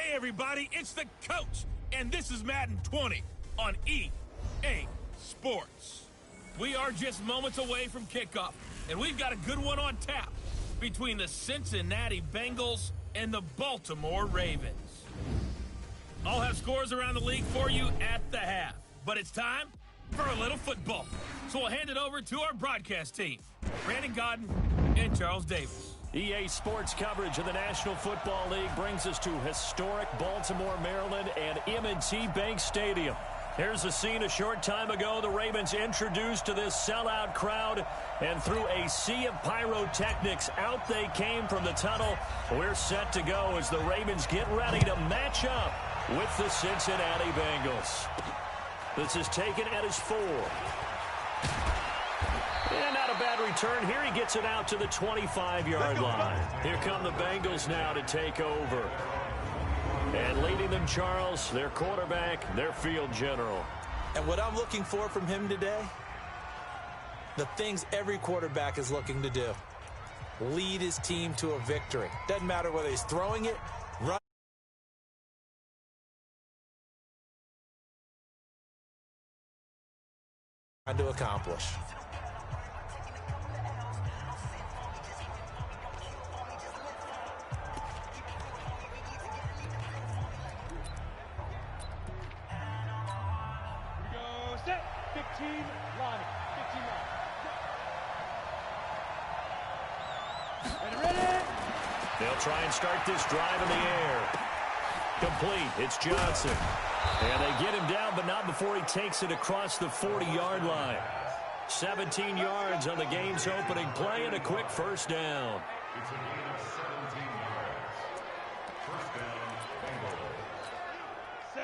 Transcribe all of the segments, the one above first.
Hey everybody, it's the coach, and this is Madden 20 on EA Sports. We are just moments away from kickoff, and we've got a good one on tap between the Cincinnati Bengals and the Baltimore Ravens. I'll have scores around the league for you at the half, but it's time for a little football. So we'll hand it over to our broadcast team, Brandon Godden and Charles Davis. EA Sports coverage of the National Football League brings us to historic Baltimore, Maryland, and M&T Bank Stadium. Here's the scene a short time ago. The Ravens introduced to this sellout crowd, and through a sea of pyrotechnics, out they came from the tunnel. We're set to go as the Ravens get ready to match up with the Cincinnati Bengals. This is taken at his 4. And not a bad return. Here he gets it out to the 25-yard line. Here come the Bengals now to take over. And leading them, Charles, their quarterback, their field general. And what I'm looking for from him today, the things every quarterback is looking to do. Lead his team to a victory. Doesn't matter whether he's throwing it, running. To accomplish. Set, 15, line, 15 line. And ready. They'll try and start this drive in the air. Complete. It's Johnson. And they get him down, but not before he takes it across the 40-yard line. 17 yards on the game's opening play and a quick first down.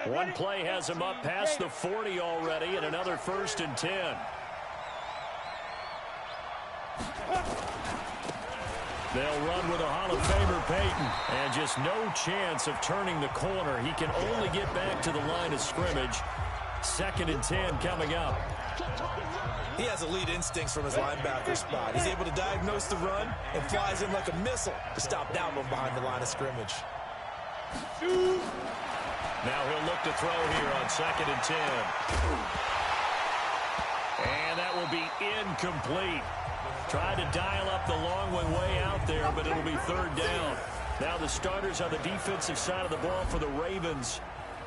One play has him up past the 40 already, and another 1st and 10. They'll run with a Hall of Famer, Peyton, and just no chance of turning the corner. He can only get back to the line of scrimmage. 2nd and 10 coming up. He has elite instincts from his linebacker spot. He's able to diagnose the run and flies in like a missile to stop that one behind the line of scrimmage. Now he'll look to throw here on 2nd and 10. And that will be incomplete. Tried to dial up the long one way out there, but it'll be 3rd down. Now the starters on the defensive side of the ball for the Ravens.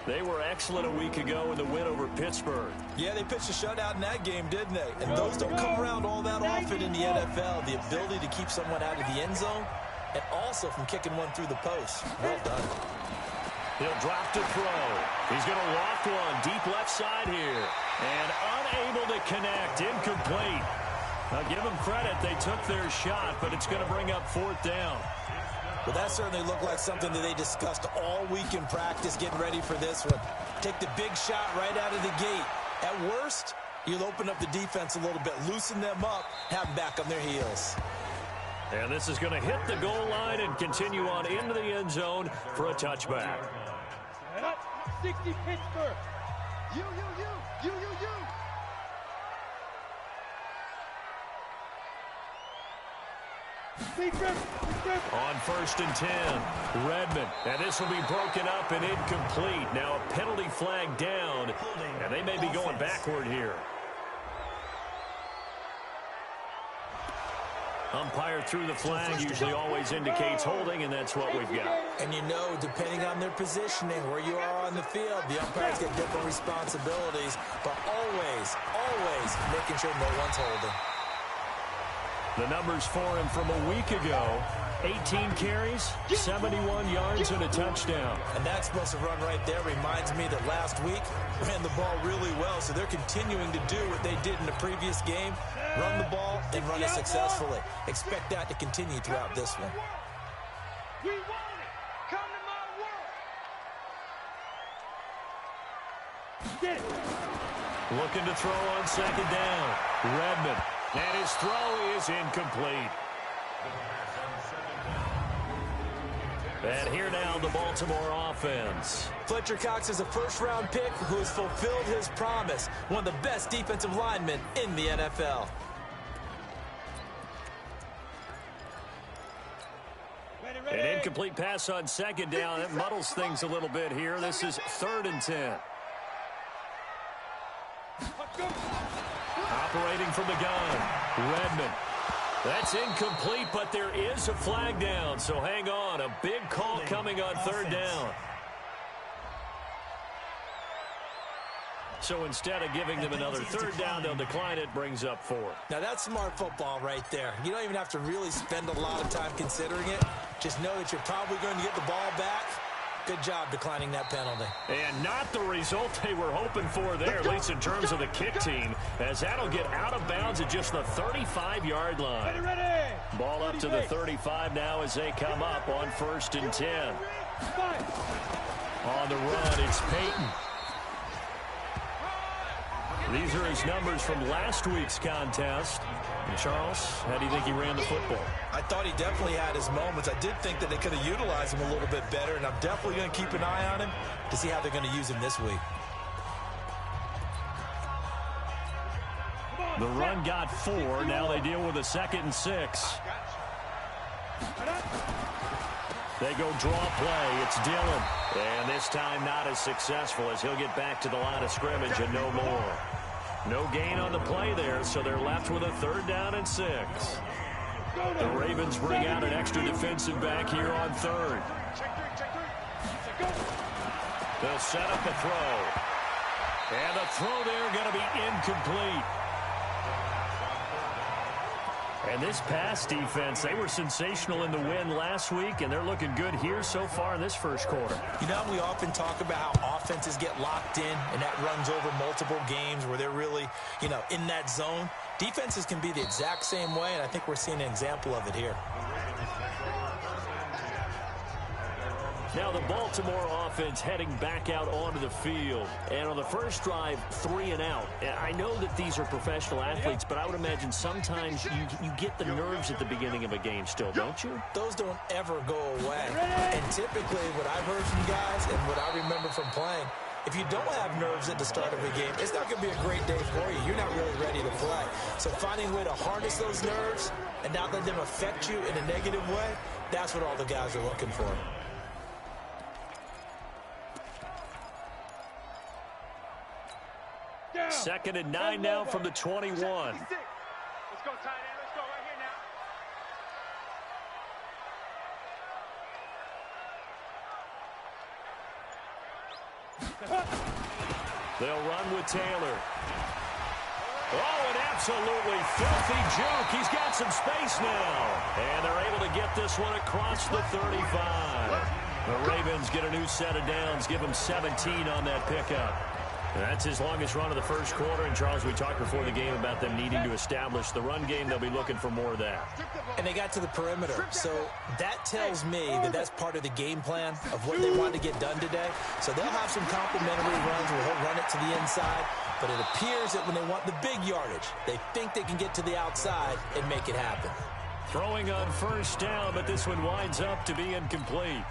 They were excellent a week ago in the win over Pittsburgh. Yeah, they pitched a shutout in that game, didn't they? And those don't come around all that often in the NFL. The ability to keep someone out of the end zone and also from kicking one through the post. Well done. He'll drop to throw. He's going to loft one deep left side here. And unable to connect. Incomplete. Now, give them credit. They took their shot, but it's going to bring up 4th down. Well, that certainly looked like something that they discussed all week in practice, getting ready for this one. Take the big shot right out of the gate. At worst, you'll open up the defense a little bit, loosen them up, have them back on their heels. And this is going to hit the goal line and continue on into the end zone for a touchback. 60 Pittsburgh. You. On 1st and 10, Redmond. And this will be broken up and incomplete. Now a penalty flag down, and they may be going backward here. Umpire through the flag usually always indicates holding, and that's what we've got. And you know, depending on their positioning, where you are on the field, the umpires get different responsibilities, but always making sure no one's holding. The numbers for him from a week ago, 18 carries, 71 yards, and a touchdown. And that explosive run right there reminds me that last week ran the ball really well, so they're continuing to do what they did in the previous game, run the ball and run it successfully. Expect that to continue throughout this one. We want it. Come to my world. Get it. Looking to throw on 2nd down. Redmond. And his throw is incomplete. And here now the Baltimore offense. Fletcher Cox is a first-round pick who has fulfilled his promise. One of the best defensive linemen in the NFL. An incomplete pass on second down. That muddles things a little bit here. This is 3rd and 10. Operating from the gun, Redmond. That's incomplete, but there is a flag down, so hang on. A big call coming on 3rd down. So instead of giving them another 3rd down, they'll decline it, brings up 4. Now, that's smart football right there. You don't even have to really spend a lot of time considering it. Just know that you're probably going to get the ball back. Good job declining that penalty. And not the result they were hoping for there, at least in terms of the kick team, as that'll get out of bounds at just the 35-yard line. Ball up to the 35 now as they come up on 1st and 10. On the run, it's Peyton. These are his numbers from last week's contest. And Charles, how do you think he ran the football? I thought he definitely had his moments. I did think that they could have utilized him a little bit better, and I'm definitely going to keep an eye on him to see how they're going to use him this week. The run got 4. Now they deal with a 2nd and 6. They go draw play. It's Dillon. And this time not as successful as he'll get back to the line of scrimmage and no more. No gain on the play there, so they're left with a 3rd down and 6. The Ravens bring out an extra defensive back here on 3rd. They'll set up the throw. And the throw there going to be incomplete. And this pass defense, they were sensational in the win last week, and they're looking good here so far in this first quarter. You know, we often talk about how offenses get locked in, and that runs over multiple games where they're really, you know, in that zone. Defenses can be the exact same way, and I think we're seeing an example of it here. Now the Baltimore offense heading back out onto the field. And on the first drive, 3 and out. I know that these are professional athletes, but I would imagine sometimes you get the nerves at the beginning of a game still, don't you? Those don't ever go away. And typically what I've heard from guys and what I remember from playing, if you don't have nerves at the start of a game, it's not going to be a great day for you. You're not really ready to play. So finding a way to harness those nerves and not let them affect you in a negative way, that's what all the guys are looking for. 2nd and 9 now from the 21. Let's go, tight end. Let's go right here now. They'll run with Taylor. Oh, an absolutely filthy juke. He's got some space now. And they're able to get this one across the 35. The Ravens get a new set of downs, give them 17 on that pickup. And that's his longest run of the first quarter. And, Charles, we talked before the game about them needing to establish the run game. They'll be looking for more of that. And they got to the perimeter. So that tells me that that's part of the game plan of what they want to get done today. So they'll have some complimentary runs where he'll run it to the inside. But it appears that when they want the big yardage, they think they can get to the outside and make it happen. Throwing on first down, but this one winds up to be incomplete.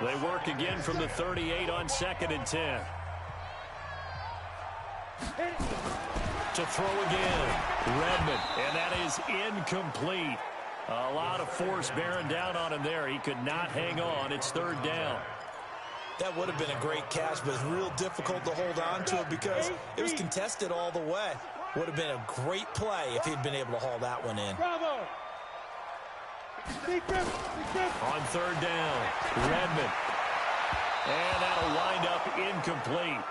They work again from the 38 on 2nd and 10. To throw again, Redmond, and that is incomplete. A lot of force bearing down on him there. He could not hang on. It's 3rd down. That would have been a great catch, but it's real difficult to hold on to it because it was contested all the way. Would have been a great play if he'd been able to haul that one in. Bravo. On 3rd down, Redmond. And that'll wind up incomplete.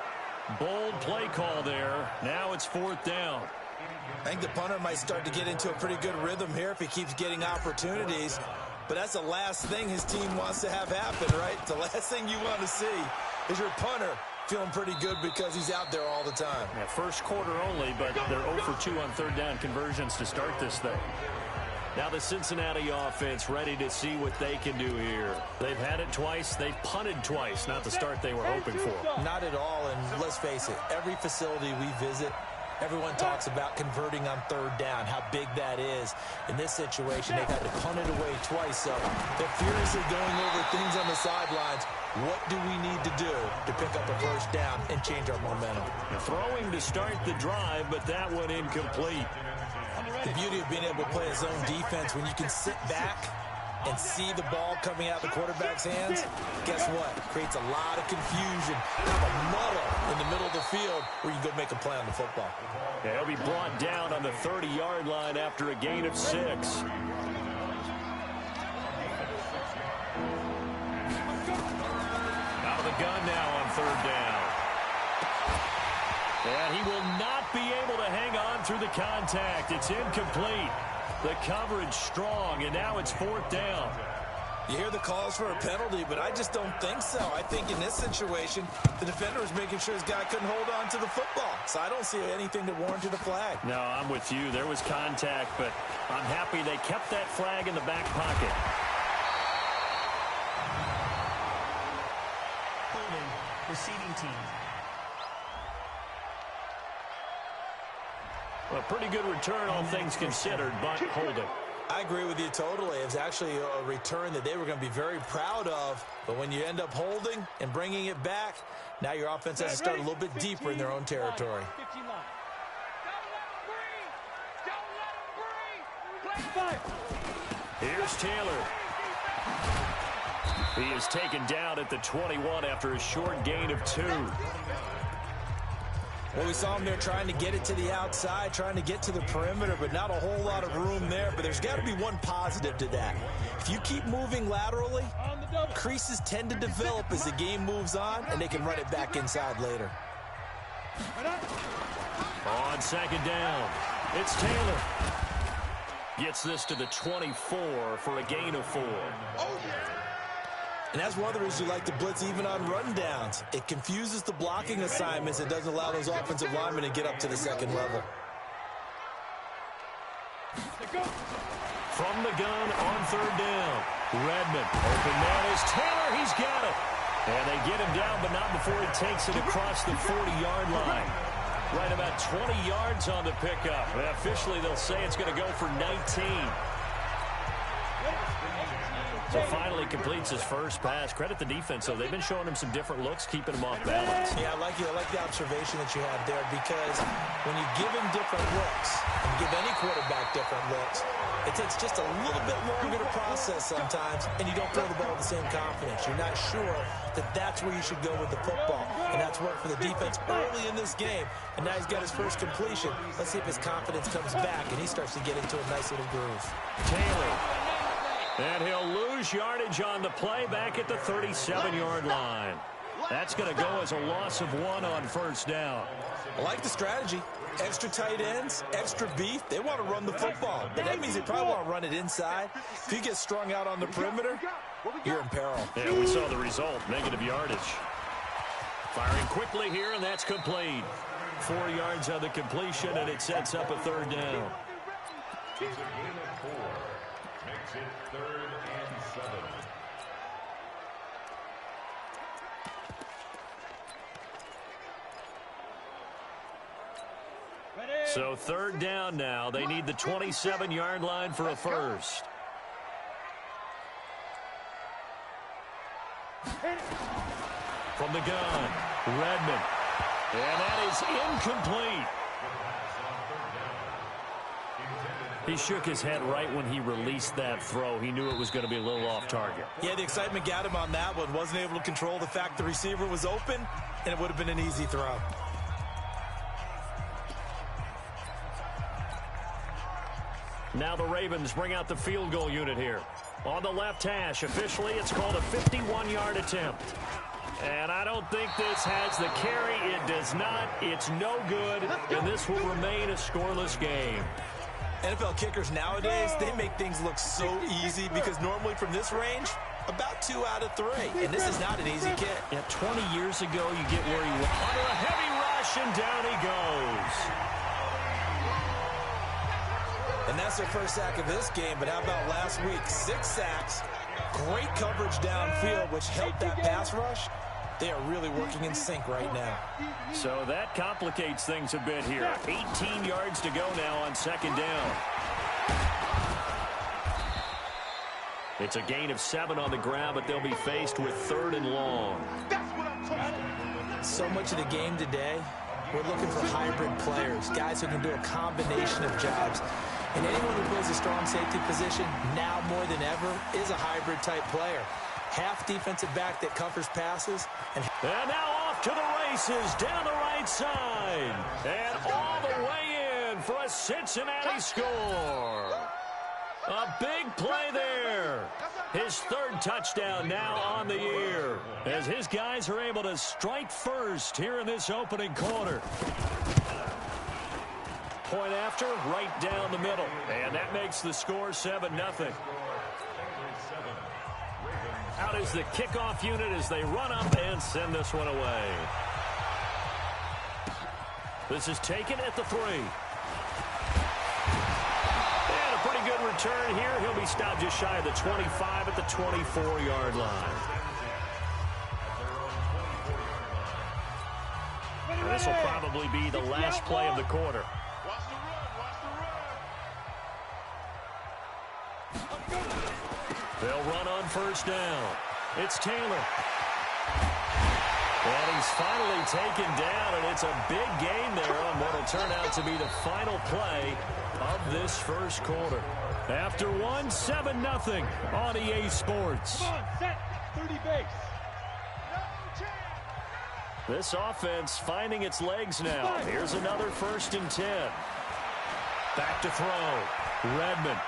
Bold play call there. Now it's 4th down. I think the punter might start to get into a pretty good rhythm here if he keeps getting opportunities. But that's the last thing his team wants to have happen, right? The last thing you want to see is your punter feeling pretty good because he's out there all the time. Yeah, first quarter only, but they're 0 for 2 on 3rd down conversions to start this thing. Now the Cincinnati offense ready to see what they can do here. They've had it twice. They've punted twice. Not the start they were hoping for. Not at all, and let's face it, every facility we visit, everyone talks about converting on 3rd down, how big that is. In this situation, they've had to punt it away twice, so they're furiously going over things on the sidelines. What do we need to do to pick up a first down and change our momentum? Throwing to start the drive, but that one incomplete. The beauty of being able to play a zone defense when you can sit back and see the ball coming out the quarterback's hands, guess what? Creates a lot of confusion, kind of a muddle in the middle of the field where you can go make a play on the football. He'll be brought down on the 30-yard line after a gain of 6. Out of the gun now on 3rd down. And he will not be able to hang on through the contact. It's incomplete. The coverage strong, and now it's 4th down. You hear the calls for a penalty, but I just don't think so. I think in this situation, the defender was making sure his guy couldn't hold on to the football. So I don't see anything that warranted a flag. No, I'm with you. There was contact, but I'm happy they kept that flag in the back pocket. Holding, receiving team. A pretty good return, all things considered, but holding. I agree with you totally. It was actually a return that they were going to be very proud of. But when you end up holding and bringing it back, now your offense has to start a little bit deeper in their own territory. Here's Taylor. He is taken down at the 21 after a short gain of 2. Well, we saw him there trying to get it to the outside, trying to get to the perimeter, but not a whole lot of room there. But there's got to be one positive to that. If you keep moving laterally, creases tend to develop as the game moves on, and they can run it back inside later. On 2nd down, it's Taylor. Gets this to the 24 for a gain of 4. And that's one of the reasons you like to blitz even on rundowns. It confuses the blocking assignments. It doesn't allow those offensive linemen to get up to the 2nd level. From the gun on 3rd down. Redmond. Open man is Taylor. He's got it. And they get him down, but not before he takes it across the 40-yard line. Right about 20 yards on the pickup. And officially, they'll say it's going to go for 19. So finally completes his first pass. Credit the defense, though. They've been showing him some different looks, keeping him off balance. Yeah, I like the observation that you have there, because when you give him different looks, and give any quarterback different looks, it takes just a little bit longer to process sometimes, and you don't throw the ball with the same confidence. You're not sure that that's where you should go with the football, and that's worked for the defense early in this game, and now he's got his first completion. Let's see if his confidence comes back, and he starts to get into a nice little groove. Taylor. And he'll lose yardage on the play back at the 37-yard line. That's going to go as a loss of 1 on 1st down. I like the strategy. Extra tight ends, extra beef. They want to run the football, but that means they probably want to run it inside. If you get strung out on the perimeter, you're in peril. Yeah, we saw the result, negative yardage. Firing quickly here, and that's complete. 4 yards on the completion, and it sets up a 3rd down. Makes it 3rd and 7. So 3rd down now. They need the 27-yard line for a first. From the gun, Redmond. And that is incomplete. He shook his head right when he released that throw. He knew it was going to be a little off target. Yeah, the excitement got him on that one. Wasn't able to control the fact the receiver was open, and it would have been an easy throw. Now the Ravens bring out the field goal unit here. On the left hash, officially, it's called a 51-yard attempt. And I don't think this has the carry. It does not. It's no good, and this will remain a scoreless game. NFL kickers nowadays, they make things look so easy because normally from this range, about 2 out of 3. And this is not an easy kick. Yeah, 20 years ago, you get where he was. Under a heavy rush, and down he goes. And that's their first sack of this game, but how about last week? 6 sacks, great coverage downfield, which helped that pass rush. They are really working in sync right now. So that complicates things a bit here. 18 yards to go now on 2nd down. It's a gain of 7 on the ground, but they'll be faced with 3rd and long. So much of the game today, we're looking for hybrid players, guys who can do a combination of jobs. And anyone who plays a strong safety position, now more than ever, is a hybrid-type player. Half defensive back that covers passes. And now off to the races down the right side. And all the way in for a Cincinnati score. A big play there. His third touchdown now on the year, as his guys are able to strike first here in this opening quarter. Point after, right down the middle. And that makes the score 7-0. Out is the kickoff unit as they run up and send this one away. This is taken at the 3. And a pretty good return here. He'll be stopped just shy of the 25 at the 24-yard line. And this will probably be the last play of the quarter. They'll run on first down. It's Taylor. And he's finally taken down, and it's a big gain there on what will turn out to be the final play of this first quarter. After one, 7-0 on EA Sports. Come on, set, 30 base. This offense finding its legs now. Here's another 1st and 10. Back to throw. Redmond.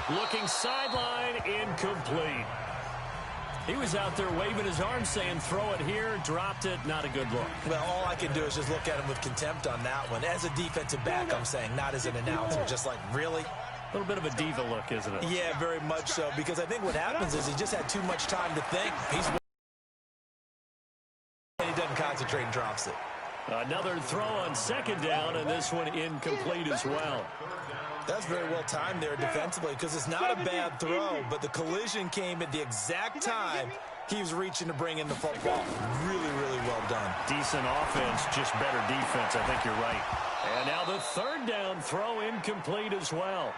Looking sideline, incomplete. He was out there waving his arms saying, throw it here, dropped it, not a good look. Well, all I can do is just look at him with contempt on that one. As a defensive back, I'm saying, not as an announcer. Just like, really? A little bit of a diva look, isn't it? Yeah, very much so, because I think what happens is he just had too much time to think. And he doesn't concentrate and drops it. Another throw on 2nd down, and this one incomplete as well. That's very well timed there defensively, because it's not a bad throw, but the collision came at the exact time he was reaching to bring in the football. Really, really well done. Decent offense, just better defense. I think you're right. And now the 3rd down throw incomplete as well.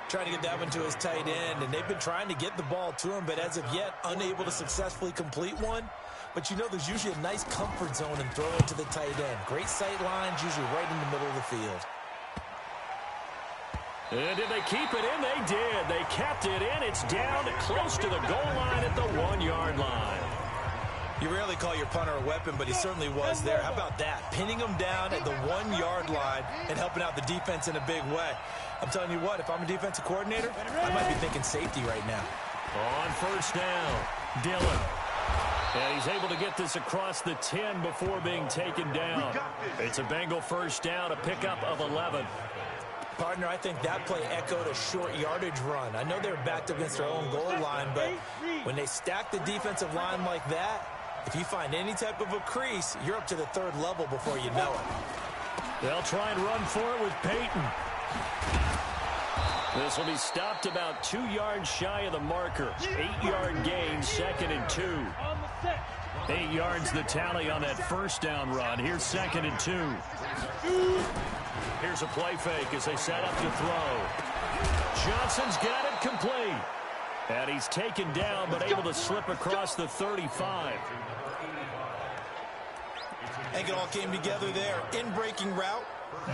Trying to get that one to his tight end, and they've been trying to get the ball to him, but as of yet, unable to successfully complete one. But you know there's usually a nice comfort zone in throwing to the tight end. Great sight lines, usually right in the middle of the field. And did they keep it in? They did. They kept it in. It's down close to the goal line at the 1-yard line. You rarely call your punter a weapon, but he certainly was there. How about that? Pinning him down at the 1-yard line and helping out the defense in a big way. I'm telling you what, if I'm a defensive coordinator, I might be thinking safety right now. On first down, Dillon. And he's able to get this across the 10 before being taken down. It's a Bengal first down, a pickup of 11. Partner, I think that play echoed a short yardage run. I know they're backed up against their own goal line, but when they stack the defensive line like that, if you find any type of a crease, you're up to the 3rd level before you know it. They'll try and run for it with Peyton. This will be stopped about 2 yards shy of the marker. 8-yard gain, 2nd and 2. 8 yards the tally on that first down run. Here's 2nd and 2. Here's a play fake as they set up to throw. Johnson's got it complete. And he's taken down but able to slip across the 35. I think it all came together there. In-breaking route,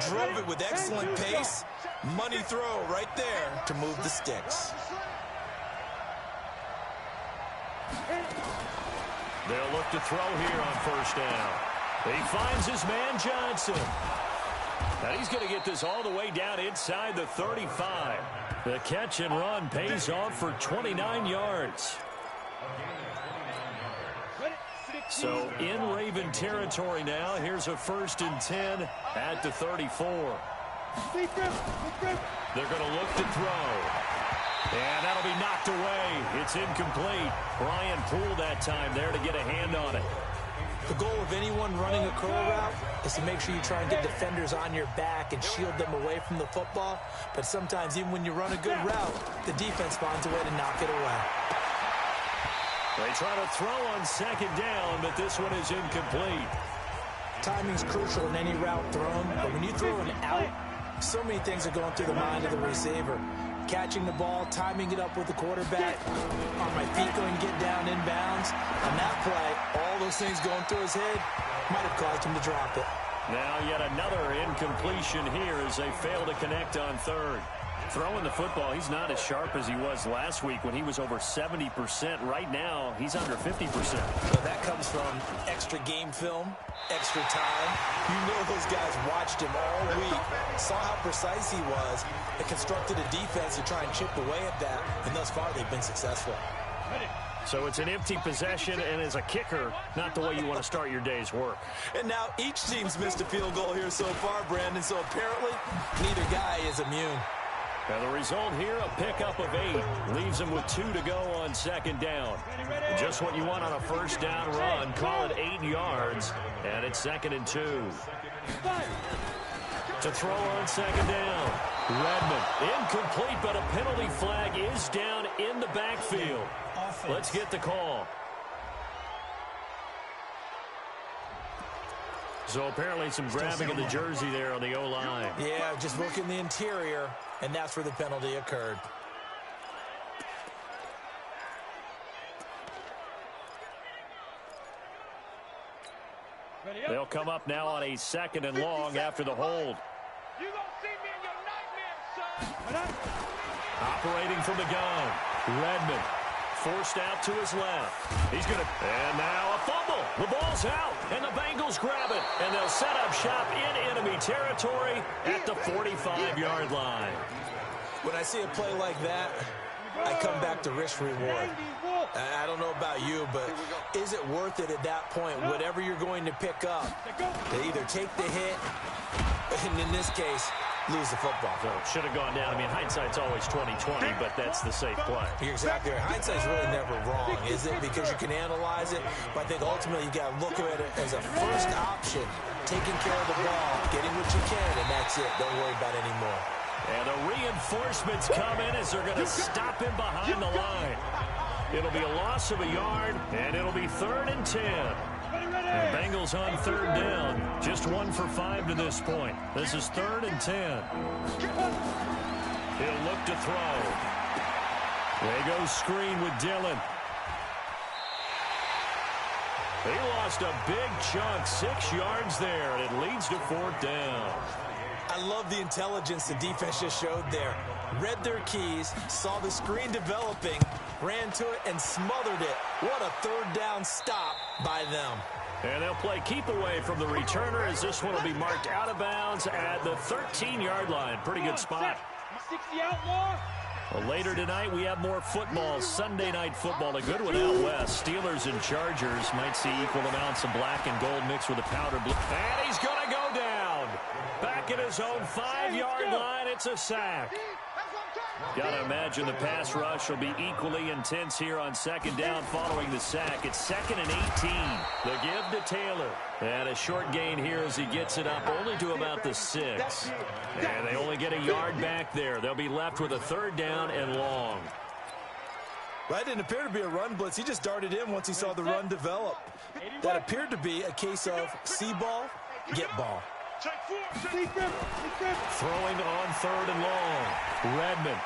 drove it with excellent pace. Money throw right there to move the sticks. They'll look to throw here on first down. He finds his man Johnson. And he's going to get this all the way down inside the 35. The catch and run pays off for 29 yards. So in Raven territory now. Here's a 1st and 10 at the 34. They're going to look to throw. And that'll be knocked away. It's incomplete. Brian Poole that time there to get a hand on it. The goal of anyone running a curl route is to make sure you try and get defenders on your back and shield them away from the football. But sometimes even when you run a good route, the defense finds a way to knock it away. They try to throw on 2nd down, but this one is incomplete. Timing's crucial in any route thrown, but when you throw an out, so many things are going through the mind of the receiver. Catching the ball, timing it up with the quarterback. Are my feet going to get down inbounds? On that play, all those things going through his head might have caused him to drop it. Now yet another incompletion here as they fail to connect on third. Throwing the football, he's not as sharp as he was last week when he was over 70%. Right now, he's under 50%. So that comes from extra game film, extra time. You know those guys watched him all week, saw how precise he was, and constructed a defense to try and chip away at that. And thus far, they've been successful. So it's an empty possession, and as a kicker, not the way you want to start your day's work. And now each team's missed a field goal here so far, Brandon, so apparently neither guy is immune. Now the result here, a pickup of 8. Leaves them with 2 to go on second down. Just what you want on a first down run. Call it 8 yards, and it's 2nd and 2. To throw on second down. Redmond, incomplete, but a penalty flag is down in the backfield. Let's get the call. So apparently some grabbing of the jersey there on the O-line. Yeah, just working the interior, and that's where the penalty occurred. They'll come up now on a 2nd and long after the hold. You gonna see me in your nightmares, son. Operating from the gun. Redmond forced out to his left. He's going to... And now a fumble. The ball's out, and the Bengals grab it. And they'll set up shop in enemy territory at the 45-yard line. When I see a play like that, I come back to risk reward. I don't know about you, but is it worth it at that point, whatever you're going to pick up, to either take the hit, and in this case, lose the football? So should have gone down. I mean, hindsight's always 20/20, but that's the safe play. You're exactly right. Hindsight's really never wrong, is it? Because you can analyze it, but I think ultimately you got to look at it as a first option, taking care of the ball, getting what you can, and that's it. Don't worry about it anymore. And the reinforcements come in as they're going to stop him behind the line. It'll be a loss of a yard, and it'll be 3rd and 10. The Bengals on 3rd down. Just 1 for 5 to this point. This is 3rd and 10. He'll look to throw. They go screen with Dillon. They lost a big chunk, 6 yards there, and it leads to 4th down. I love the intelligence the defense just showed there. Read their keys, saw the screen developing, ran to it, and smothered it. What a 3rd down stop by them. And they'll play keep away from the returner as this one will be marked out of bounds at the 13-yard line. Pretty good spot. 60 outlaw. Well, later tonight, we have more football. Sunday night football, a good one out west. Steelers and Chargers might see equal amounts of black and gold mixed with a powder blue. And he's going to go down. Back at his own 5-yard line, it's a sack. Got to imagine the pass rush will be equally intense here on 2nd down following the sack. It's 2nd and 18. The give to Taylor. And a short gain here as he gets it up only to about the 6. And they only get a yard back there. They'll be left with a 3rd down and long. That didn't appear to be a run blitz. He just darted in once he saw the run develop. That appeared to be a case of see ball, get ball. Throwing on 3rd and long. Redmond.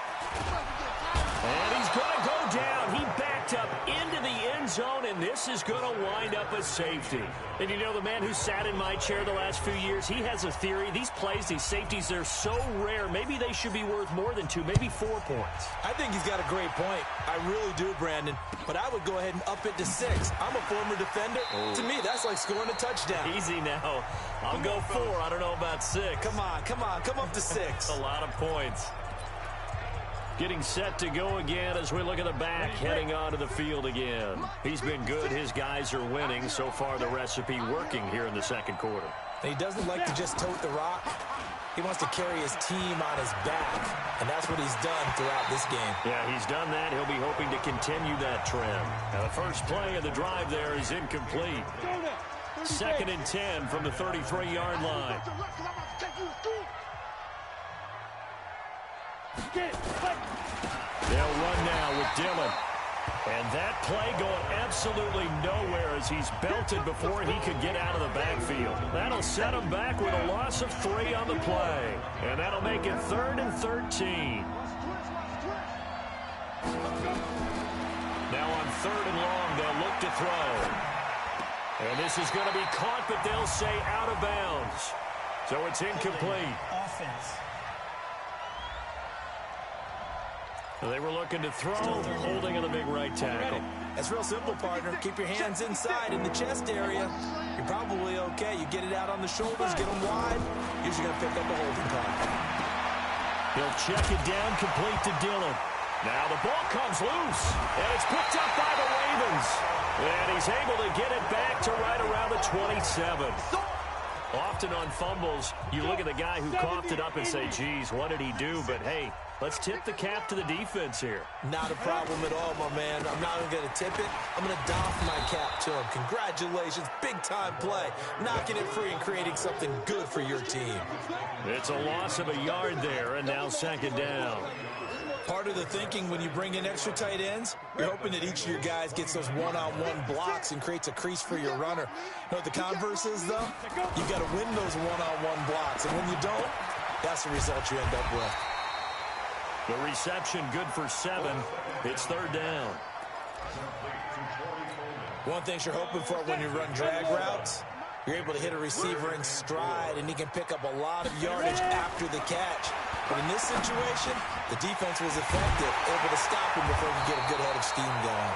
And he's going to go down. He backed up into the end zone, and this is going to wind up a safety. And you know, the man who sat in my chair the last few years, he has a theory. These plays, these safeties, they're so rare. Maybe they should be worth more than 2, maybe 4 points. I think he's got a great point. I really do, Brandon. But I would go ahead and up it to 6. I'm a former defender. Oh. To me, that's like scoring a touchdown. Easy now. I'll go 4. I don't know about 6. Come on. Come up to 6. A lot of points. Getting set to go again as we look at the back, heading onto the field again. He's been good. His guys are winning. So far, the recipe working here in the 2nd quarter. He doesn't like to just tote the rock. He wants to carry his team on his back, and that's what he's done throughout this game. Yeah, he's done that. He'll be hoping to continue that trend. Now, the first play of the drive there is incomplete. 2nd and 10 from the 33-yard line. They'll run now with Dillon. And that play going absolutely nowhere as he's belted before he could get out of the backfield. That'll set him back with a loss of 3 on the play. And that'll make it 3rd and 13. Now on 3rd and long, they'll look to throw. And this is going to be caught, but they'll say out of bounds. So it's incomplete. Offense. They were looking to throw, holding on the big right tackle. It's real simple, partner. Keep your hands inside in the chest area. You're probably okay. You get it out on the shoulders, get them wide. Usually going to pick up a holding call. He'll check it down, complete to Dillon. Now the ball comes loose, and it's picked up by the Ravens. And he's able to get it back to right around the 27. Often on fumbles, you look at the guy who coughed it up and say, geez, what did he do? But, hey, let's tip the cap to the defense here. Not a problem at all, my man. I'm not even going to tip it. I'm going to doff my cap to him. Congratulations. Big-time play. Knocking it free and creating something good for your team. It's a loss of a yard there, and now second down. Part of the thinking when you bring in extra tight ends, you're hoping that each of your guys gets those one-on-one blocks and creates a crease for your runner. You know what the converse is, though? You've got to win those one-on-one blocks, and when you don't, that's the result you end up with. The reception good for 7. It's third down. One thing you're hoping for when you run drag routes, you're able to hit a receiver in stride, and he can pick up a lot of yardage after the catch. But in this situation, the defense was effective, able to stop him before he could get a good head of steam going.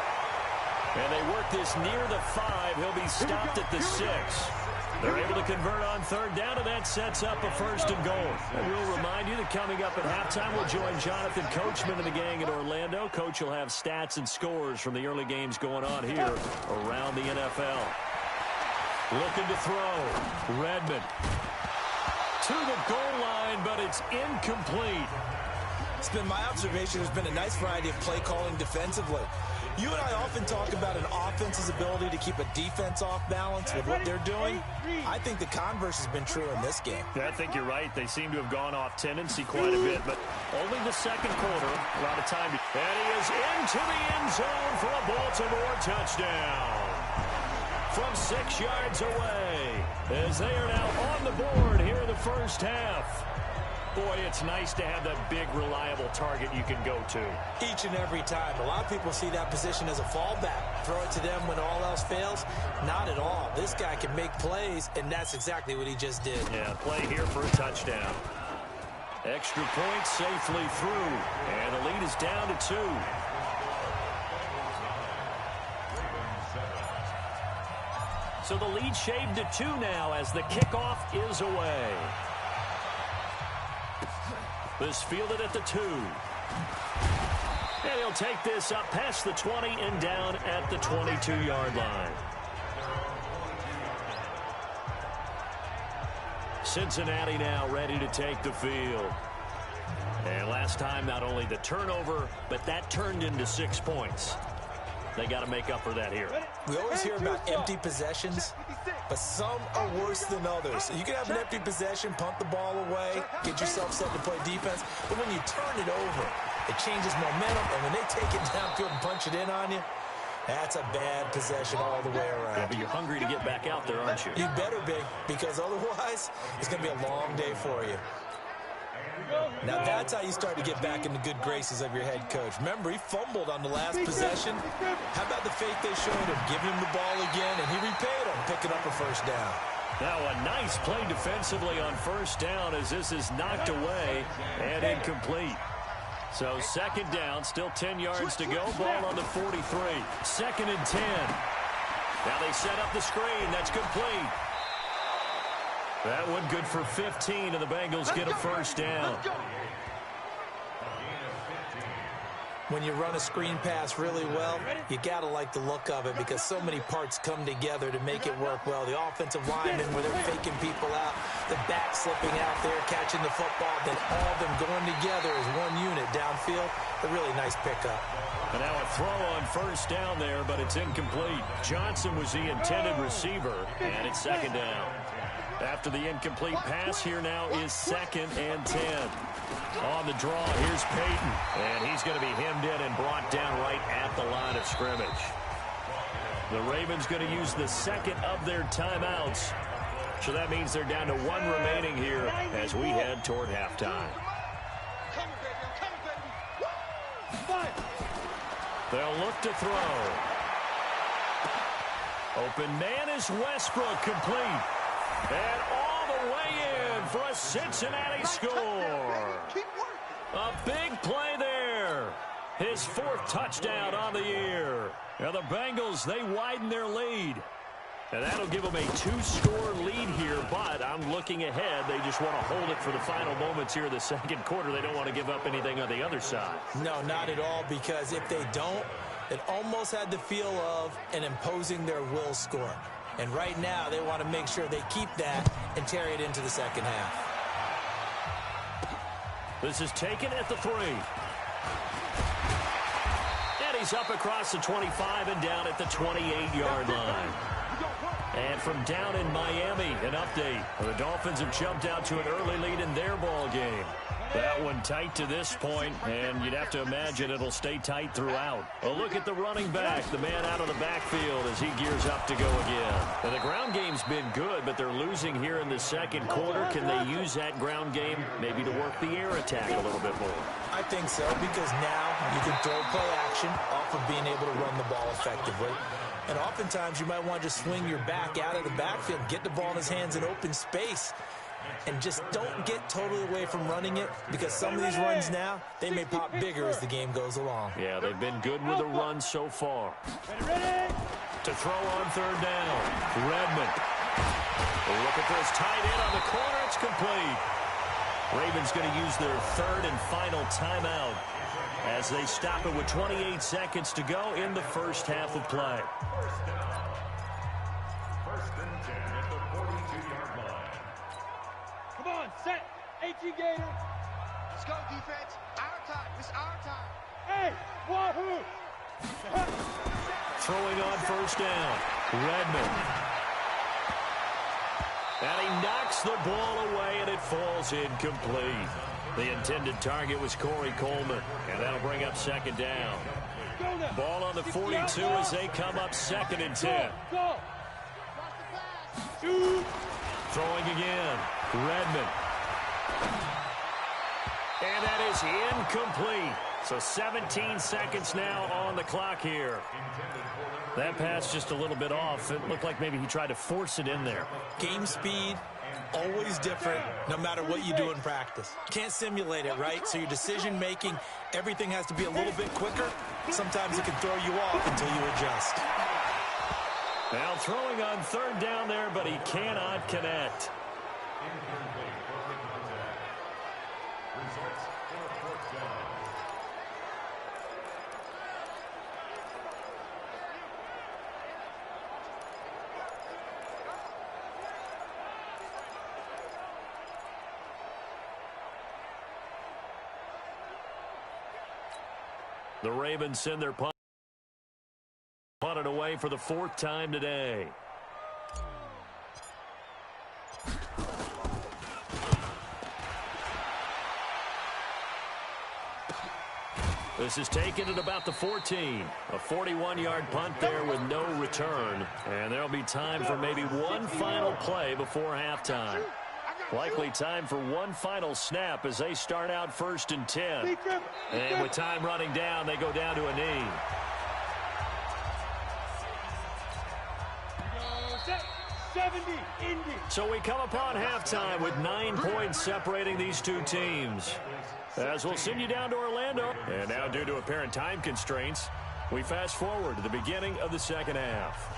And they work this near the 5. He'll be stopped at the 6. They're able to convert on third down, and that sets up a first and goal. And we'll remind you that coming up at halftime, we'll join Jonathan Coachman and the gang in Orlando. Coach will have stats and scores from the early games going on here around the NFL. Looking to throw. Redmond to the goal line, but it's incomplete. It's been my observation there's been a nice variety of play calling defensively. You and I often talk about an offense's ability to keep a defense off balance with what they're doing. I think the converse has been true in this game. I think you're right. They seem to have gone off tendency quite a bit, but only the second quarter. A lot of time. And he is into the end zone for a Baltimore touchdown. From 6 yards away, as they are now on the board here in the first half. Boy, it's nice to have that big, reliable target you can go to. Each and every time. A lot of people see that position as a fallback. Throw it to them when all else fails. Not at all. This guy can make plays, and that's exactly what he just did. Yeah, play here for a touchdown. Extra point safely through, and the lead is down to 2. So the lead shaved to 2 now as the kickoff is away. This fielded at the 2. And he'll take this up past the 20 and down at the 22-yard line. Cincinnati now ready to take the field. And last time, not only the turnover, but that turned into 6 points. They got to make up for that here. We always hear about empty possessions, but some are worse than others. You can have an empty possession, punt the ball away, get yourself set to play defense, but when you turn it over, it changes momentum, and when they take it downfield and punch it in on you, that's a bad possession all the way around. Yeah, but you're hungry to get back out there, aren't you? You better be, because otherwise, it's going to be a long day for you. Now that's how you start to get back in the good graces of your head coach. Remember, he fumbled on the last possession. How about the faith they showed him? Giving him the ball again, and he repaid him, picking up a first down. Now a nice play defensively on first down as this is knocked away and incomplete. So second down, still 10 yards to go. Ball on the 43. Second and 10. Now they set up the screen. That's complete. That one good for 15, and the Bengals get a first down. When you run a screen pass really well, you got to like the look of it because so many parts come together to make it work well. The offensive linemen where they're faking people out, the back slipping out there, catching the football, then all of them going together as one unit downfield. A really nice pickup. And now a throw on first down there, but it's incomplete. Johnson was the intended receiver, and it's second down. After the incomplete pass, here now is second and 10. On the draw, here's Peyton. And he's going to be hemmed in and brought down right at the line of scrimmage. The Ravens going to use the second of their timeouts. So that means they're down to 1 remaining here as we head toward halftime. They'll look to throw. Open man is Westbrook, complete. And all the way in for a Cincinnati score. A big play there. His 4th touchdown on the year. Now the Bengals, they widen their lead. And that'll give them a 2-score lead here, but I'm looking ahead. They just want to hold it for the final moments here in the second quarter. They don't want to give up anything on the other side. No, not at all, because if they don't, it almost had the feel of an imposing their will score. And right now, they want to make sure they keep that and carry it into the second half. This is taken at the 3. And he's up across the 25 and down at the 28-yard line. And from down in Miami, an update. The Dolphins have jumped out to an early lead in their ball game. That one tight to this point, and you'd have to imagine it'll stay tight throughout. A look at the running back, the man out of the backfield as he gears up to go again. Now, the ground game's been good, but they're losing here in the second quarter. Can they use that ground game maybe to work the air attack a little bit more? I think so, because now you can throw play action off of being able to run the ball effectively. And oftentimes you might want to just swing your back out of the backfield, get the ball in his hands in open space, and just don't get totally away from running it, because some of these runs now, they may pop bigger as the game goes along. Yeah, they've been good with the run so far. To throw on 3rd down, Redmond. Look at this, tight end on the corner, it's complete. Ravens going to use their 3rd and final timeout as they stop it with 28 seconds to go in the first half of play. First and 10 at the 42-yard line. Come on, set. HE Gator. Let's go, defense. Our time. It's our time. Hey, wahoo. Throwing on 1st down, Redmond. And he knocks the ball away, and it falls incomplete. The intended target was Corey Coleman, and that'll bring up 2nd down. Ball on the 42 as they come up 2nd and 10. Throwing again, Redmond. And that is incomplete. So 17 seconds now on the clock here. That pass just a little bit off. It looked like maybe he tried to force it in there. Game speed, always different, no matter what you do in practice. Can't simulate it, right? So your decision-making, everything has to be a little bit quicker. Sometimes it can throw you off until you adjust. Now throwing on 3rd down there, but he cannot connect. The Ravens send their punt it away for the 4th time today. This is taken at about the 14. A 41-yard punt there with no return. And there'll be time for maybe one final play before halftime. Likely time for one final snap as they start out 1st and 10. And with time running down, they go down to a knee. So we come upon halftime with 9 points separating these two teams. As we'll send you down to Orlando. And now, due to apparent time constraints, we fast forward to the beginning of the second half.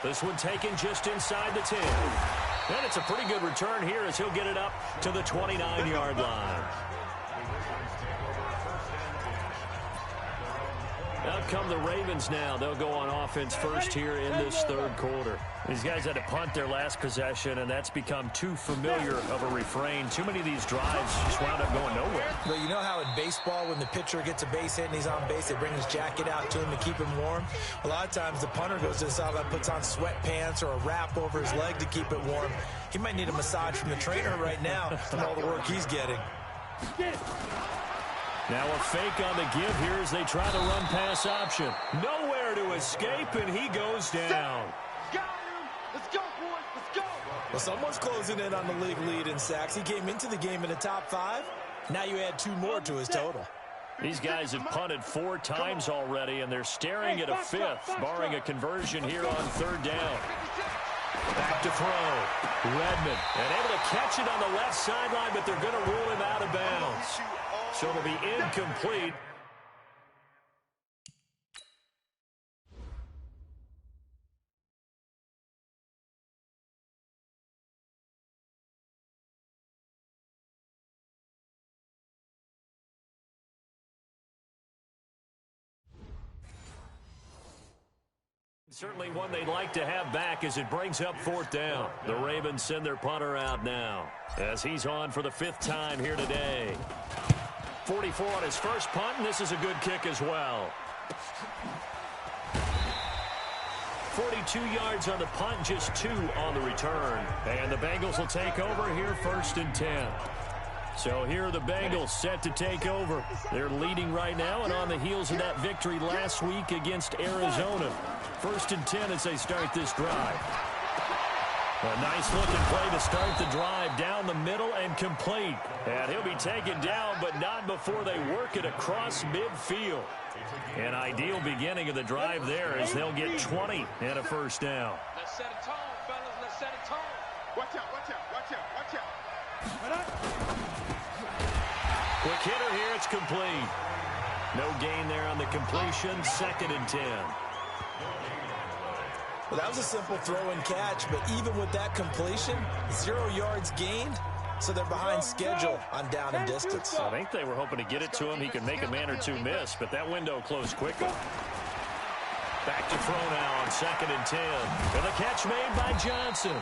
This one taken just inside the 10. And it's a pretty good return here as he'll get it up to the 29-yard line. Out come the Ravens now. They'll go on offense first here in this 3rd quarter. These guys had to punt their last possession, and that's become too familiar of a refrain. Too many of these drives just wound up going nowhere. But you know how in baseball, when the pitcher gets a base hit and he's on base, they bring his jacket out to him to keep him warm? A lot of times the punter goes to the sideline, puts on sweatpants or a wrap over his leg to keep it warm. He might need a massage from the trainer right now from all the work he's getting. Now a fake on the give here as they try the run pass option. Nowhere to escape, and he goes down. Got him. Let's go, boys. Let's go. Well, someone's closing in on the league lead in sacks. He came into the game in the top 5. Now you add 2 more to his total. These guys have punted 4 times already, and they're staring at a 5th, barring a conversion here on 3rd down. Back to throw. Redmond, and able to catch it on the left sideline, but they're going to rule him out of bounds. So it'll be incomplete. Certainly one they'd like to have back as it brings up 4th down. The Ravens send their punter out now as he's on for the 5th time here today. 44 on his first punt, and this is a good kick as well. 42 yards on the punt, just 2 on the return. And the Bengals will take over here 1st and 10. So here are the Bengals set to take over. They're leading right now and on the heels of that victory last week against Arizona. 1st and 10 as they start this drive. A nice looking play to start the drive down the middle and complete. And he'll be taken down, but not before they work it across midfield. An ideal beginning of the drive there as they'll get 20 and a 1st down. Let's set a tone, fellas. Let's set a tone. Watch out, watch out, watch out, watch out. Quick hitter here, it's complete. No gain there on the completion, 2nd and 10. Well, that was a simple throw and catch, but even with that completion, 0 yards gained, so they're behind schedule on down and distance. I think they were hoping to get it to him. He could make a man or 2 miss, but that window closed quickly. Back to throw now on 2nd and 10. And the catch made by Johnson.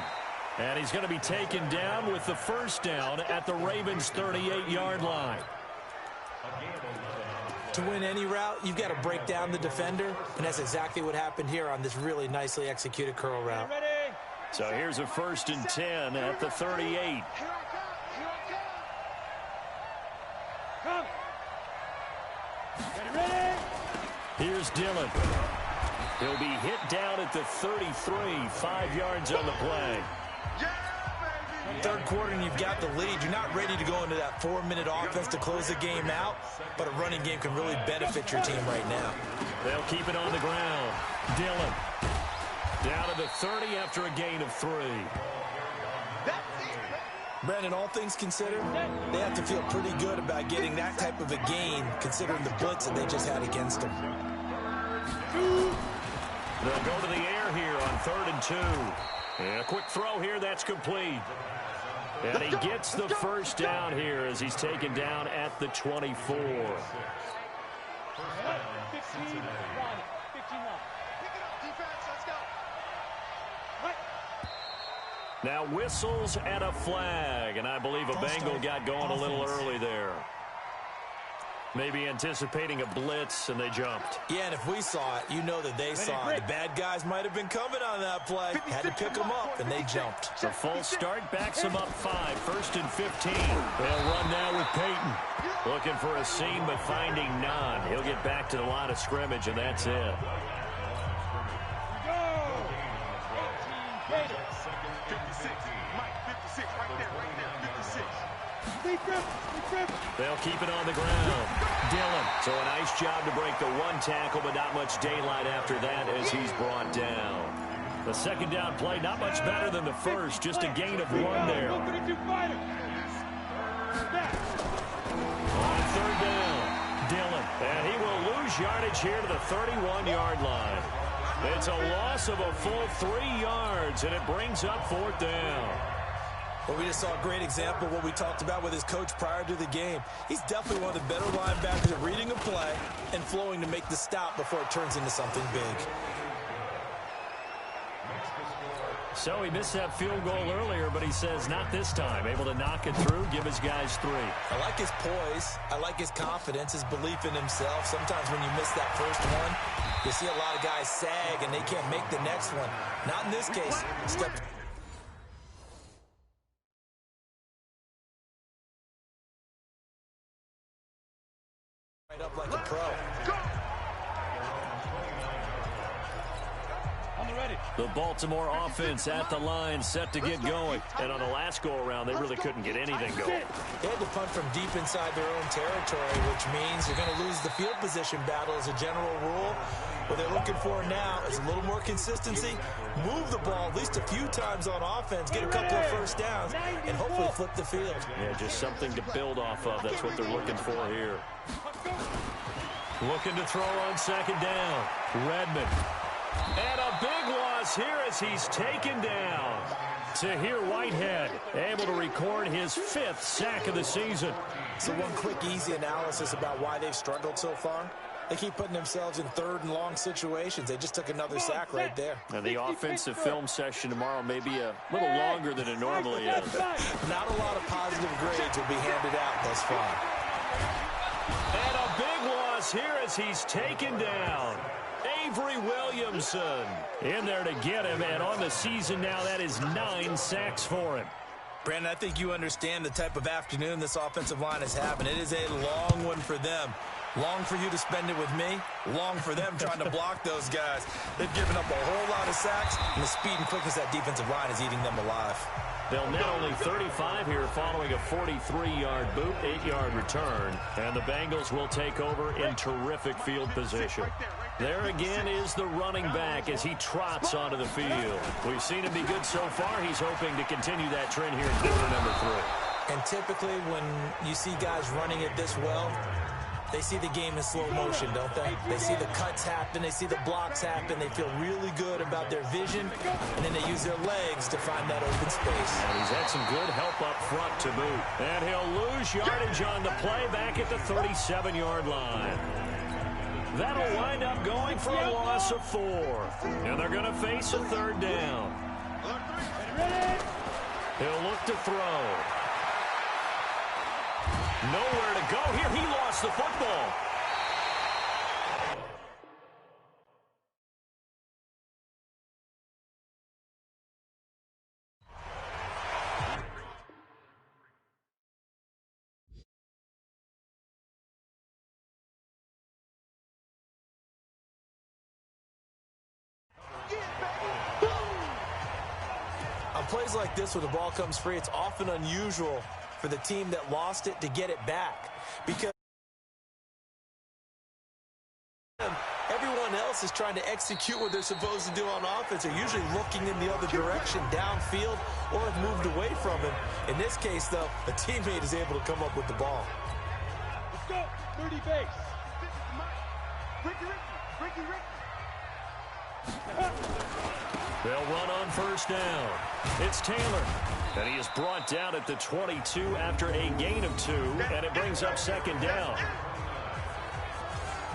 And he's going to be taken down with the 1st down at the Ravens' 38-yard line. To win any route, you've got to break down the defender, and that's exactly what happened here on this really nicely executed curl route. So here's a 1st and 10 at the 38. Here's Dillon. He'll be hit down at the 33, 5 yards on the play. 3rd quarter and you've got the lead. You're not ready to go into that 4-minute offense to close the game out, but a running game can really benefit your team right now. They'll keep it on the ground. Dillon down to the 30 after a gain of 3. Brandon, all things considered, they have to feel pretty good about getting that type of a gain considering the blitz that they just had against them. They'll go to the air here on 3rd and 2. And a quick throw here, that's complete. And he gets the 1st down here as he's taken down at the 24. 15-1. Now whistles and a flag, and I believe a Bengal got going a little early there. Maybe anticipating a blitz, and they jumped. Yeah, and if we saw it, you know that they saw it. The bad guys might have been coming on that play. Had to pick them up, and they jumped. The false start backs them up 5, 1st and 15. They'll run now with Peyton. Looking for a seam, but finding none. He'll get back to the line of scrimmage, and that's it. 56, Mike, 56, right there, 56. They'll keep it on the ground. Dillon. So a nice job to break the 1 tackle, but not much daylight after that as he's brought down. The 2nd down play, not much better than the first, just a gain of 1 there. On 3rd down, Dillon. And he will lose yardage here to the 31-yard line. It's a loss of a full 3 yards, and it brings up 4th down. Well, we just saw a great example of what we talked about with his coach prior to the game. He's definitely one of the better linebackers at reading a play and flowing to make the stop before it turns into something big. So he missed that field goal earlier, but he says not this time. Able to knock it through, give his guys 3. I like his poise. I like his confidence, his belief in himself. Sometimes when you miss that first one, you see a lot of guys sag and they can't make the next one. Not in this case. Step right up like a pro. On the ready. The Baltimore offense at the line, set to get going. And on the last go-around, they really couldn't get anything going. They had to punt from deep inside their own territory, which means you're going to lose the field position battle as a general rule. What they're looking for now is a little more consistency, move the ball at least a few times on offense, get a couple of first downs, and hopefully flip the field. Yeah, just something to build off of. That's what they're looking for here. Looking to throw on second down. Redmond. And a big loss here as he's taken down. Tahir Whitehead able to record his 5th sack of the season. So one quick, easy analysis about why they've struggled so far. They keep putting themselves in 3rd and long situations. They just took another sack right there. And the offensive film session tomorrow may be a little longer than it normally is. Not a lot of positive grades will be handed out thus far. And a big loss here as he's taken down. Avery Williamson in there to get him, and on the season now, that is 9 sacks for him. Brandon, I think you understand the type of afternoon this offensive line is having. It is a long one for them. Long for you to spend it with me. Long for them trying to block those guys. They've given up a whole lot of sacks, and the speed and quickness of that defensive line is eating them alive. They'll net only 35 here following a 43-yard boot, 8-yard return. And the Bengals will take over in terrific field position. There again is the running back as he trots onto the field. We've seen him be good so far. He's hoping to continue that trend here in quarter number 3. And typically when you see guys running it this well, they see the game in slow motion, don't they? They see the cuts happen. They see the blocks happen. They feel really good about their vision, and then they use their legs to find that open space. And he's had some good help up front to boot. And he'll lose yardage on the play back at the 37-yard line. That'll wind up going for a loss of 4. And they're going to face a 3rd down. He'll look to throw. Nowhere to go here. He lost the football. On plays like this where the ball comes free, it's often unusual for the team that lost it to get it back, because everyone else is trying to execute what they're supposed to do on offense. They're usually looking in the other direction, downfield, or have moved away from him. In this case, though, a teammate is able to come up with the ball. Let's go. 30 base. They'll run on first down. It's Taylor. And he is brought down at the 22 after a gain of 2, and it brings up second down.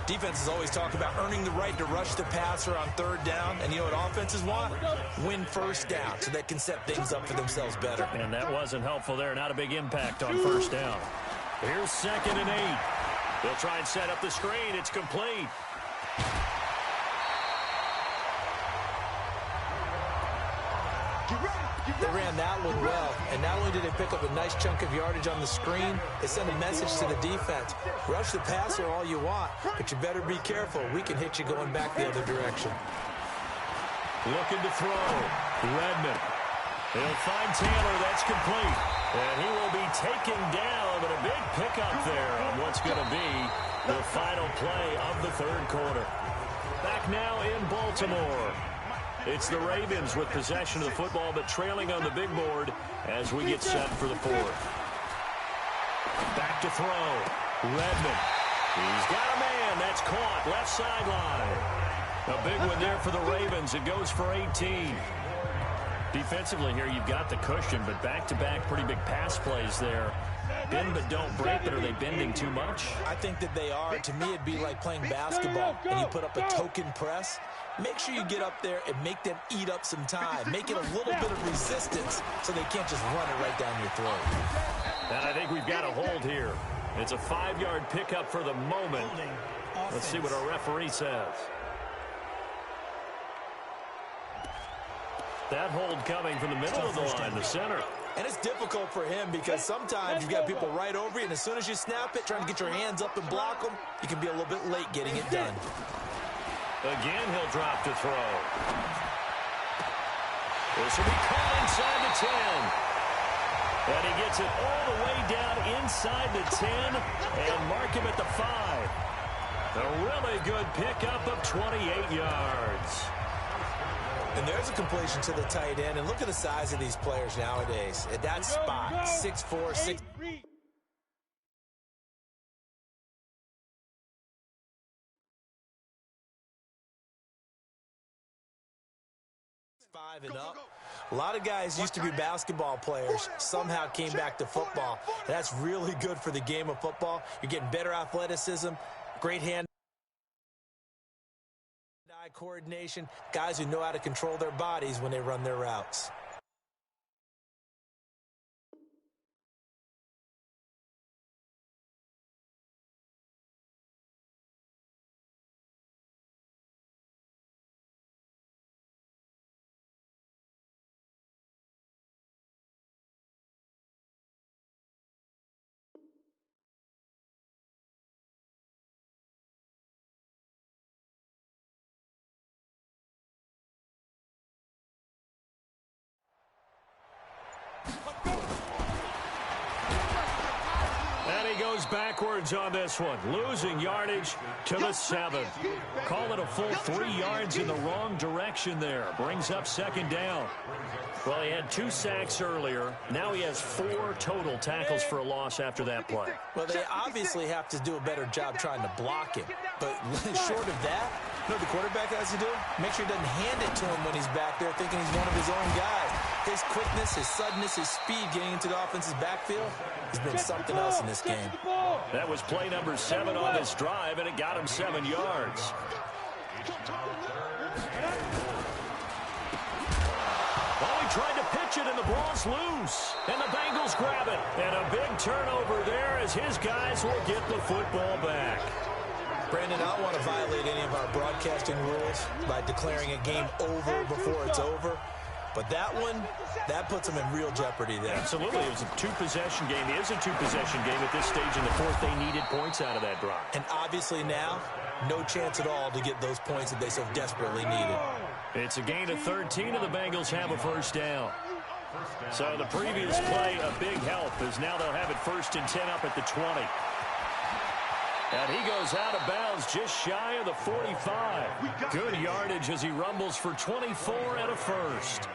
Defenses always talk about earning the right to rush the passer on 3rd down, and you know what offenses want? Win first down so they can set things up for themselves better. And that wasn't helpful there. Not a big impact on first down. Here's 2nd and 8. They'll try and set up the screen. It's complete. They ran that one well, and not only did they pick up a nice chunk of yardage on the screen, they sent a message to the defense. Rush the passer all you want, but you better be careful. We can hit you going back the other direction. Looking to throw. Redmond. He'll find Taylor. That's complete. And he will be taken down, but a big pickup there on what's going to be the final play of the 3rd quarter. Back now in Baltimore. It's the Ravens with possession of the football, but trailing on the big board as we get set for the 4th. Back to throw. Redmond. He's got a man. That's caught. Left sideline. A big one there for the Ravens. It goes for 18. Defensively here, you've got the cushion, but back-to-back pretty big pass plays there. Bend but don't break, but are they bending too much? I think that they are. To me, it'd be like playing basketball, and you put up a token press. Make sure you get up there and make them eat up some time. Make it a little bit of resistance so they can't just run it right down your throat. And I think we've got a hold here. It's a 5-yard pickup for the moment. Let's see what our referee says. That hold coming from the middle of the line, the center. And it's difficult for him because sometimes you've got people right over you, and as soon as you snap it, trying to get your hands up and block them, you can be a little bit late getting it done. Again, he'll drop to throw. This will be caught inside the 10. And he gets it all the way down inside the 10 and mark him at the 5. A really good pickup of 28 yards. And there's a completion to the tight end. And look at the size of these players nowadays. At that spot, 6'4", 6'5", and up. A lot of guys used to be basketball players, somehow came back to football. And that's really good for the game of football. You're getting better athleticism, great hand-eye coordination, guys who know how to control their bodies when they run their routes. And he goes backwards on this one, losing yardage to the 7. Call it a full 3 yards in the wrong direction there. Brings up second down. Well, he had 2 sacks earlier. Now he has 4 total tackles for a loss after that play. Well, they obviously have to do a better job trying to block him. But short of that, you know what the quarterback has to do? Make sure he doesn't hand it to him when he's back there thinking he's one of his own guys. His quickness, his suddenness, his speed getting into the offense's backfield has been something else in this game. That was play number 7 on this drive, and it got him 7 yards. Oh, he tried to pitch it, and the ball's loose. And the Bengals grab it. And a big turnover there as his guys will get the football back. Brandon, I don't want to violate any of our broadcasting rules by declaring a game over before it's over. But that one, that puts them in real jeopardy there. Absolutely. It was a 2-possession game. It is a 2-possession game at this stage in the 4th. They needed points out of that drive. And obviously now, no chance at all to get those points that they so desperately needed. It's a gain of 13, and the Bengals have a first down. So the previous play, a big help, as now they'll have it 1st and 10 up at the 20. And he goes out of bounds just shy of the 45. Good yardage as he rumbles for 24 and a first.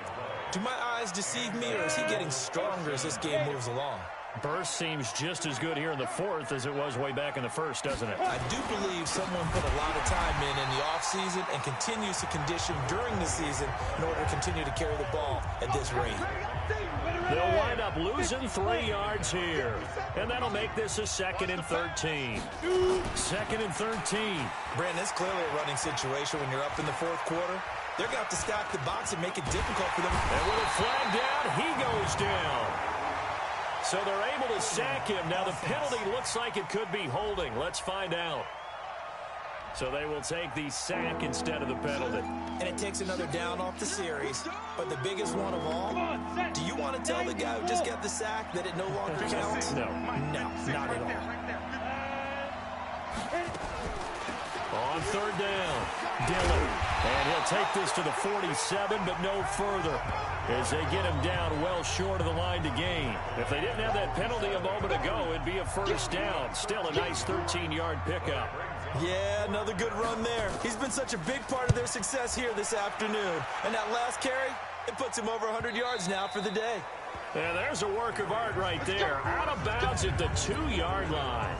Do my eyes deceive me, or is he getting stronger as this game moves along? Burst seems just as good here in the 4th as it was way back in the 1st, doesn't it? I do believe someone put a lot of time in the offseason and continues to condition during the season in order to continue to carry the ball at this rate. They'll wind up losing 3 yards here. And that'll make this a 2nd and 13. 2nd and 13. Brandon, it's clearly a running situation when you're up in the 4th quarter. They're going to have to stack the box and make it difficult for them. And with a flag down, he goes down. So they're able to sack him. Now the penalty looks like it could be holding. Let's find out. So they will take the sack instead of the penalty. And it takes another down off the series. But the biggest one of all, do you want to tell the guy who just got the sack that it no longer counts? No. No, not at all. On 3rd down, Dillon. And he'll take this to the 47, but no further, as they get him down well short of the line to gain. If they didn't have that penalty a moment ago, it'd be a first down. Still a nice 13-yard pickup. Yeah, another good run there. He's been such a big part of their success here this afternoon. And that last carry, it puts him over 100 yards now for the day. And there's a work of art right there. Out of bounds at the 2-yard line.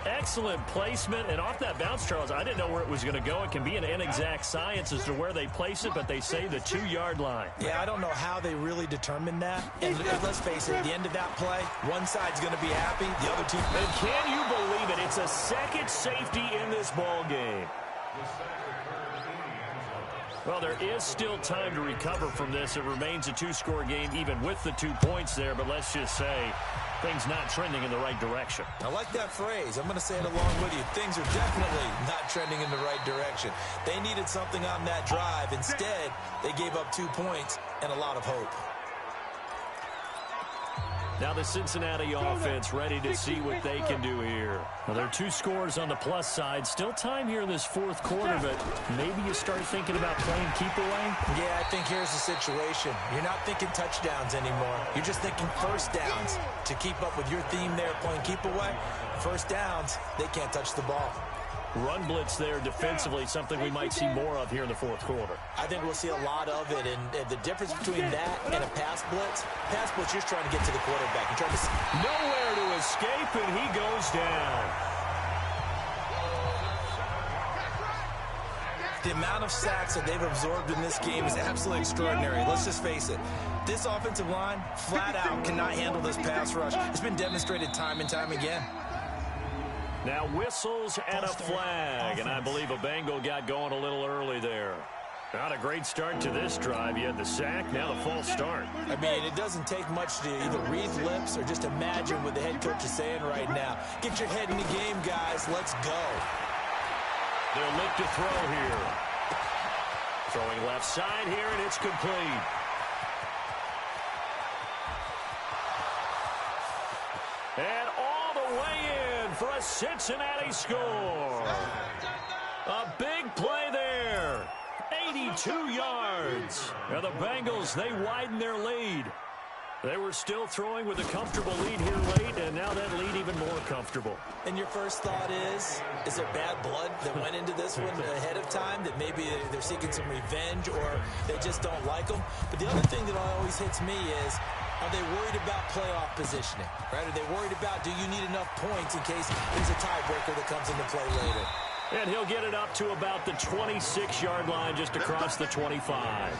Excellent placement, and off that bounce, Charles, I didn't know where it was going to go. It can be an inexact science as to where they place it, but they say the 2-yard line. Yeah, I don't know how they really determined that. And let's face it, at the end of that play, one side's going to be happy, the other team. And can you believe it? It's a second safety in this ball game. Well, there is still time to recover from this. It remains a 2-score game, even with the 2 points there, but let's just say things not trending in the right direction. I like that phrase. I'm going to say it along with you. Things are definitely not trending in the right direction. They needed something on that drive. Instead, they gave up 2 points and a lot of hope. Now the Cincinnati offense ready to see what they can do here. Well, there are 2 scores on the plus side. Still time here in this fourth quarter, but maybe you start thinking about playing keep away? Yeah, I think here's the situation. You're not thinking touchdowns anymore. You're just thinking first downs. To keep up with your theme there, playing keep away, first downs, they can't touch the ball. Run blitz there defensively, something we might see more of here in the fourth quarter. I think we'll see a lot of it, and the difference between that and a pass blitz, you're trying to get to the quarterback. You're trying to... Nowhere to escape, and he goes down. The amount of sacks that they've absorbed in this game is absolutely extraordinary. Let's just face it. This offensive line, flat out, cannot handle this pass rush. It's been demonstrated time and time again. Now whistles and a flag, and I believe a Bengal got going a little early there. Not a great start to this drive. You had the sack, now the false start. I mean, it doesn't take much to either read lips or just imagine what the head coach is saying right now. Get your head in the game, guys. Let's go. They'll look to throw here. Throwing left side here, and it's complete. And all the way in for a Cincinnati score. A big play there. 82 yards. Now the Bengals, they widen their lead. They were still throwing with a comfortable lead here late, and now that lead even more comfortable. And your first thought is there bad blood that went into this one ahead of time, that maybe they're seeking some revenge or they just don't like them? But the other thing that always hits me is, are they worried about playoff positioning? Right? Are they worried about, do you need enough points in case there's a tiebreaker that comes into play later? And he'll get it up to about the 26-yard line, just across the 25.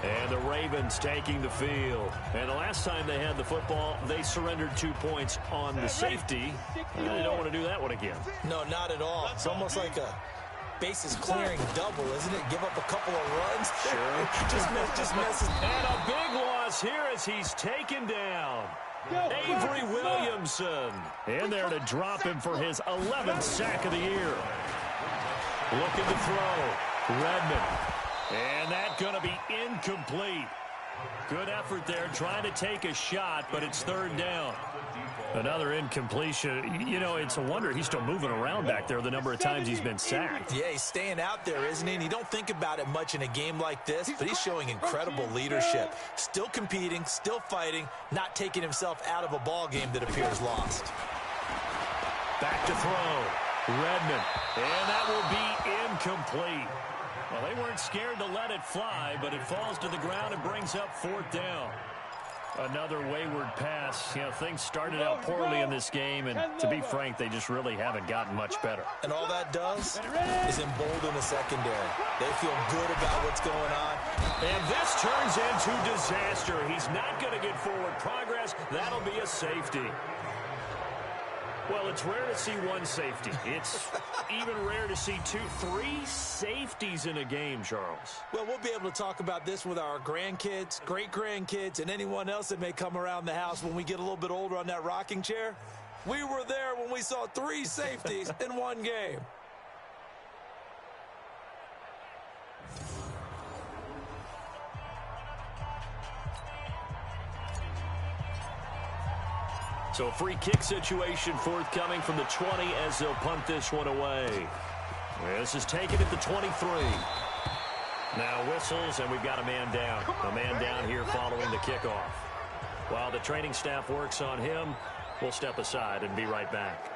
And the Ravens taking the field. And the last time they had the football, they surrendered 2 points on the safety. And they don't want to do that one again. No, not at all. It's almost like a bases clearing double, isn't it? Give up a couple of runs. Sure. just messes. And a big loss here as he's taken down. Avery Williamson in there to drop him for his 11th sack of the year. Looking to throw. Redmond. And that's going to be incomplete. Good effort there, trying to take a shot, but it's third down. Another incompletion. You know, it's a wonder he's still moving around back there the number of times he's been sacked. Yeah, he's staying out there, isn't he? And you don't think about it much in a game like this, but he's showing incredible leadership. Still competing, still fighting, not taking himself out of a ball game that appears lost. Back to throw. Redmond. And that will be incomplete. Well, they weren't scared to let it fly, but it falls to the ground and brings up fourth down. Another wayward pass. You know, things started out poorly in this game, and to be frank, they just really haven't gotten much better. And all that does is embolden the secondary. They feel good about what's going on. And this turns into disaster. He's not going to get forward progress. That'll be a safety. Well, it's rare to see one safety. It's even rare to see 2, 3 safeties in a game, Charles. Well, we'll be able to talk about this with our grandkids, great-grandkids, and anyone else that may come around the house when we get a little bit older on that rocking chair. We were there when we saw 3 safeties in one game. So a free kick situation forthcoming from the 20 as they'll punt this one away. This is taken at the 23. Now whistles, and we've got a man down. A man down here following the kickoff. While the training staff works on him, we'll step aside and be right back.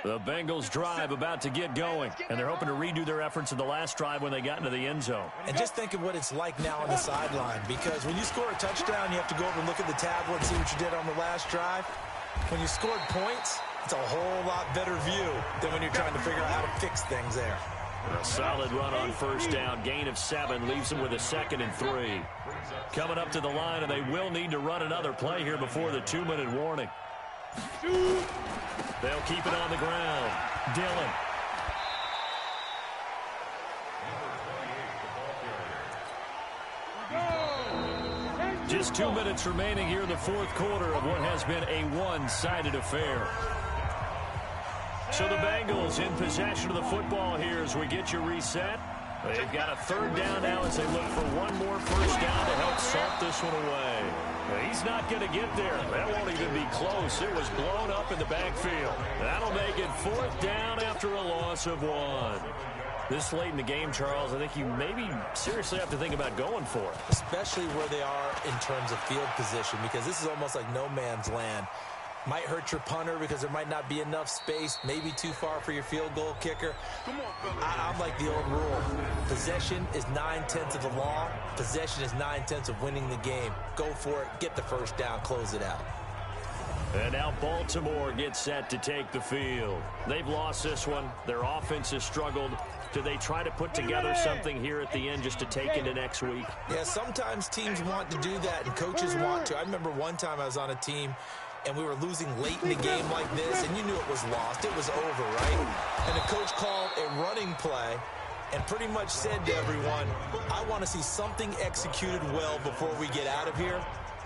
The Bengals drive about to get going, and they're hoping to redo their efforts in the last drive when they got into the end zone. And just think of what it's like now on the sideline, because when you score a touchdown, you have to go over and look at the tablet and see what you did on the last drive. When you scored points, it's a whole lot better view than when you're trying to figure out how to fix things there. A solid run on first down. Gain of 7 leaves them with a 2nd and 3. Coming up to the line, and they will need to run another play here before the 2-minute warning. They'll keep it on the ground. Dillon. Just 2 minutes remaining here in the fourth quarter of what has been a one-sided affair. So the Bengals in possession of the football here as we get you reset. They've got a third down now as they look for one more first down to help salt this one away. He's not going to get there. That won't even be close. It was blown up in the backfield. That'll make it fourth down after a loss of 1. This late in the game, Charles, I think you maybe seriously have to think about going for it. Especially where they are in terms of field position, because this is almost like no man's land. Might hurt your punter because there might not be enough space, maybe too far for your field goal kicker. I'm like the old rule. Possession is 9/10 of the law. Possession is 9/10 of winning the game. Go for it, get the first down, close it out. And now Baltimore gets set to take the field. They've lost this one. Their offense has struggled. Do they try to put together something here at the end just to take into next week? Yeah, sometimes teams want to do that, and coaches want to. I remember one time I was on a team, and we were losing late in the game like this, and you knew it was lost. It was over, right? And the coach called a running play and pretty much said to everyone, I want to see something executed well before we get out of here.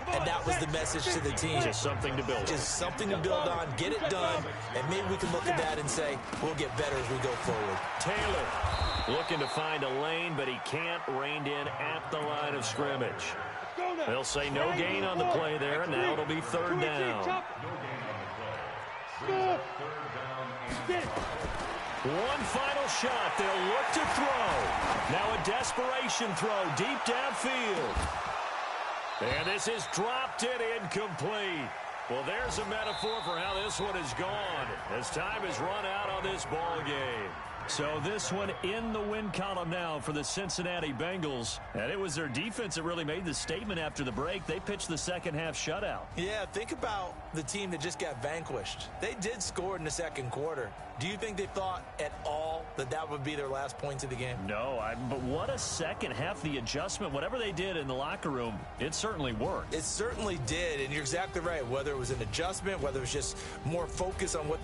And that was the message to the team. Just something to build on. Just something to build on, get it done, and maybe we can look at that and say, we'll get better as we go forward. Taylor looking to find a lane, but he can't, reined in at the line of scrimmage. They'll say no gain on the play there, and now it'll be third down. One final shot. They'll look to throw. Now a desperation throw deep downfield. And this is dropped it incomplete. Well, there's a metaphor for how this one is gone as time has run out on this ball game. So this one in the win column now for the Cincinnati Bengals. And it was their defense that really made the statement after the break. They pitched the second half shutout. Yeah, think about the team that just got vanquished. They did score in the second quarter. Do you think they thought at all that that would be their last points of the game? No, but what a second half. The adjustment, whatever they did in the locker room, it certainly worked. It certainly did, and you're exactly right. Whether it was an adjustment, whether it was just more focus on what